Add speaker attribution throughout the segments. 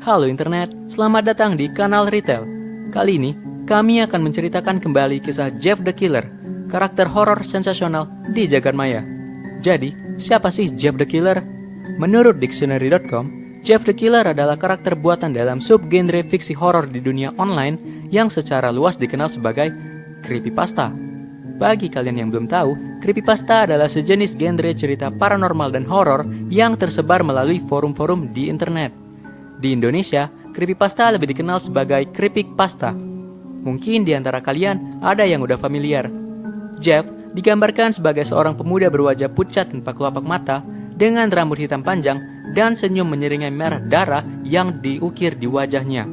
Speaker 1: Halo internet, selamat datang di kanal Retail. Kali ini, kami akan menceritakan kembali kisah Jeff the Killer, karakter horor sensasional di jagadmaya. Jadi, siapa sih Jeff the Killer? Menurut dictionary.com, Jeff the Killer adalah karakter buatan dalam subgenre fiksi horor di dunia online yang secara luas dikenal sebagai creepypasta. Bagi kalian yang belum tahu, creepypasta adalah sejenis genre cerita paranormal dan horor yang tersebar melalui forum-forum di internet. Di Indonesia, creepypasta lebih dikenal sebagai creepypasta. Mungkin di antara kalian ada yang udah familiar. Jeff digambarkan sebagai seorang pemuda berwajah pucat tanpa kelopak mata dengan rambut hitam panjang dan senyum menyeringai merah darah yang diukir di wajahnya.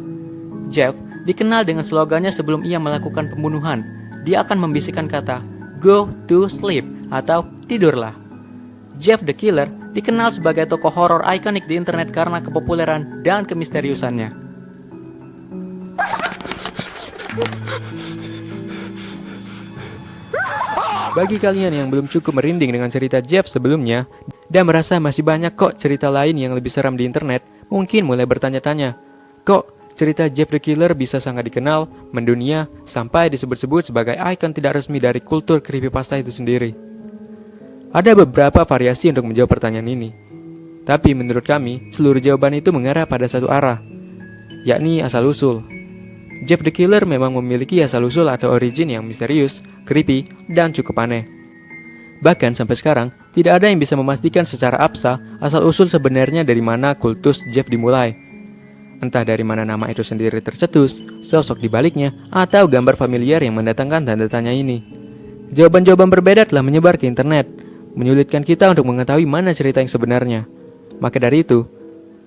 Speaker 1: Jeff dikenal dengan slogannya sebelum ia melakukan pembunuhan. Dia akan membisikkan kata, "Go to sleep" atau "tidurlah". Jeff the Killer dikenal sebagai tokoh horor ikonik di internet karena kepopuleran dan kemisteriusannya. Bagi kalian yang belum cukup merinding dengan cerita Jeff sebelumnya dan merasa masih banyak kok cerita lain yang lebih seram di internet, mungkin mulai bertanya-tanya, kok cerita Jeff the Killer bisa sangat dikenal, mendunia, sampai disebut-sebut sebagai ikon tidak resmi dari kultur creepypasta itu sendiri. Ada beberapa variasi untuk menjawab pertanyaan ini. Tapi menurut kami, seluruh jawaban itu mengarah pada satu arah, yakni asal-usul. Jeff the Killer memang memiliki asal-usul atau origin yang misterius, creepy, dan cukup aneh. Bahkan sampai sekarang, tidak ada yang bisa memastikan secara absah asal-usul sebenarnya dari mana kultus Jeff dimulai. Entah dari mana nama itu sendiri tercetus, sosok di baliknya, atau gambar familiar yang mendatangkan tanda tanya ini. Jawaban-jawaban berbeda telah menyebar ke internet, menyulitkan kita untuk mengetahui mana cerita yang sebenarnya. Maka dari itu,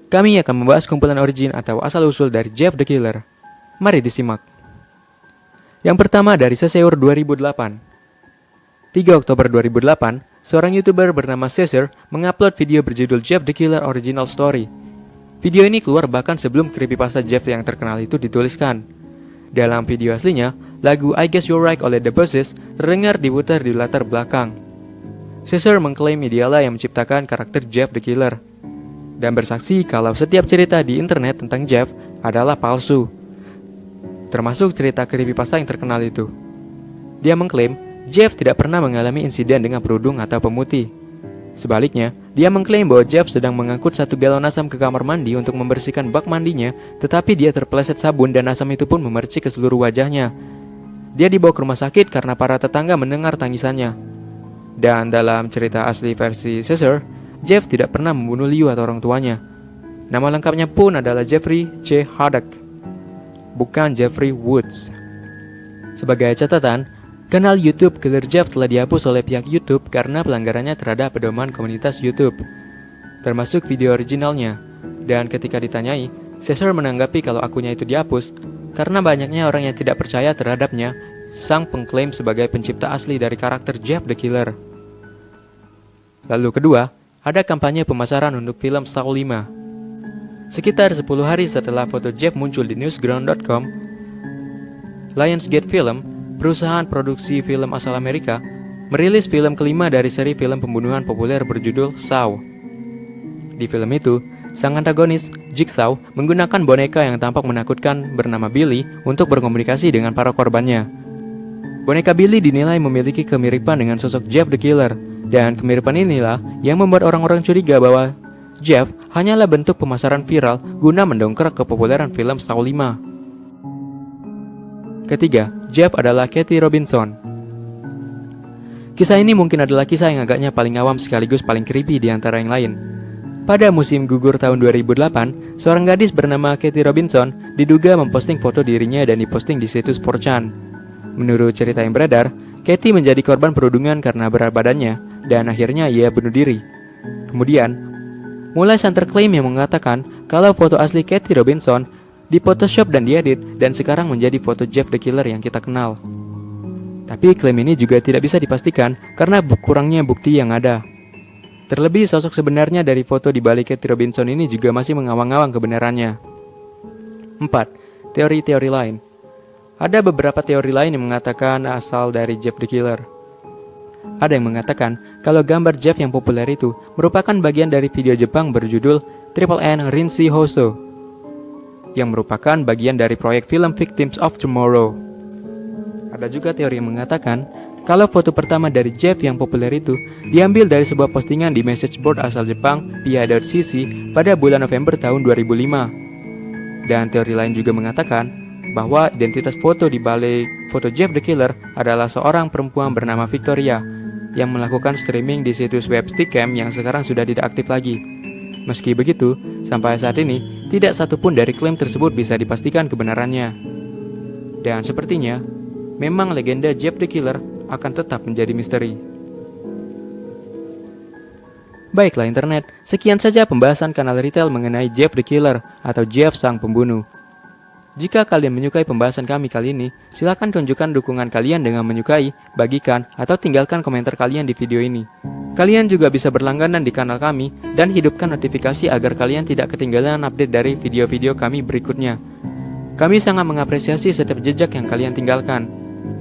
Speaker 1: kami akan membahas kumpulan origin atau asal-usul dari Jeff the Killer. Mari disimak. Yang pertama dari Seseur 2008. 3 Oktober 2008, seorang YouTuber bernama Seseur mengupload video berjudul Jeff the Killer Original Story. Video ini keluar bahkan sebelum creepypasta Jeff yang terkenal itu dituliskan. Dalam video aslinya, lagu I Guess You're Right oleh The Buzzes terdengar diputar di latar belakang. Seseur mengklaim dialah yang menciptakan karakter Jeff the Killer dan bersaksi kalau setiap cerita di internet tentang Jeff adalah palsu, termasuk cerita creepypasta yang terkenal itu. Dia mengklaim Jeff tidak pernah mengalami insiden dengan berudung atau pemutih. Sebaliknya, dia mengklaim bahwa Jeff sedang mengangkut 1 galon asam ke kamar mandi untuk membersihkan bak mandinya, tetapi dia terpeleset sabun dan asam itu pun memercik ke seluruh wajahnya. Dia dibawa ke rumah sakit karena para tetangga mendengar tangisannya. Dan dalam cerita asli versi Seseur, Jeff tidak pernah membunuh Liu atau orang tuanya. Nama lengkapnya pun adalah Jeffrey C. Haddock, bukan Jeffrey Woods. Sebagai catatan, kanal YouTube Killer Jeff telah dihapus oleh pihak YouTube karena pelanggarannya terhadap pedoman komunitas YouTube, termasuk video originalnya. Dan ketika ditanyai, Seseur menanggapi kalau akunnya itu dihapus karena banyaknya orang yang tidak percaya terhadapnya, sang pengklaim sebagai pencipta asli dari karakter Jeff the Killer. Lalu kedua, ada kampanye pemasaran untuk film Saw 5. Sekitar 10 hari setelah foto Jeff muncul di newsground.com, Lionsgate Film, perusahaan produksi film asal Amerika, merilis film kelima dari seri film pembunuhan populer berjudul Saw. Di film itu, sang antagonis, Jigsaw, menggunakan boneka yang tampak menakutkan bernama Billy untuk berkomunikasi dengan para korbannya. Boneka Billy dinilai memiliki kemiripan dengan sosok Jeff the Killer, dan kemiripan inilah yang membuat orang-orang curiga bahwa Jeff hanyalah bentuk pemasaran viral guna mendongkrak kepopuleran film Saw 5. Ketiga, Jeff adalah Kathy Robinson. Kisah ini mungkin adalah kisah yang agaknya paling awam sekaligus paling creepy di antara yang lain. Pada musim gugur tahun 2008, seorang gadis bernama Kathy Robinson diduga memposting foto dirinya dan diposting di situs 4chan. Menurut cerita yang beredar, Kathy menjadi korban perundungan karena berat badannya, dan akhirnya ia bunuh diri. Kemudian, mulai santer klaim yang mengatakan kalau foto asli Kathy Robinson di Photoshop dan diedit dan sekarang menjadi foto Jeff the Killer yang kita kenal. Tapi klaim ini juga tidak bisa dipastikan karena kurangnya bukti yang ada. Terlebih sosok sebenarnya dari foto di balik Kathy Robinson ini juga masih mengawang-awang kebenarannya. 4. Teori-teori lain. Ada beberapa teori lain yang mengatakan asal dari Jeff the Killer. Ada yang mengatakan kalau gambar Jeff yang populer itu merupakan bagian dari video Jepang berjudul Triple N Rinshi Hoso. yang merupakan bagian dari proyek film Victims of Tomorrow. Ada juga teori yang mengatakan kalau foto pertama dari Jeff yang populer itu diambil dari sebuah postingan di message board asal Jepang Pia.cc pada bulan November tahun 2005. Dan teori lain juga mengatakan bahwa identitas foto di balik foto Jeff the Killer adalah seorang perempuan bernama Victoria yang melakukan streaming di situs web Stickam yang sekarang sudah tidak aktif lagi. Meski begitu, sampai saat ini tidak satupun dari klaim tersebut bisa dipastikan kebenarannya. Dan sepertinya, memang legenda Jeff the Killer akan tetap menjadi misteri. Baiklah internet, sekian saja pembahasan kanal Retail mengenai Jeff the Killer atau Jeff sang pembunuh. Jika kalian menyukai pembahasan kami kali ini, silakan tunjukkan dukungan kalian dengan menyukai, bagikan, atau tinggalkan komentar kalian di video ini. Kalian juga bisa berlangganan di kanal kami dan hidupkan notifikasi agar kalian tidak ketinggalan update dari video-video kami berikutnya. Kami sangat mengapresiasi setiap jejak yang kalian tinggalkan.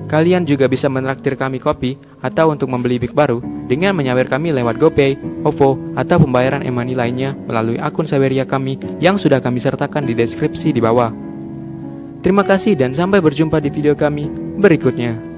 Speaker 1: Kalian juga bisa menraktir kami kopi atau untuk membeli mic baru dengan menyawer kami lewat GoPay, OVO, atau pembayaran e-money lainnya melalui akun Saweria kami yang sudah kami sertakan di deskripsi di bawah. Terima kasih dan sampai berjumpa di video kami berikutnya.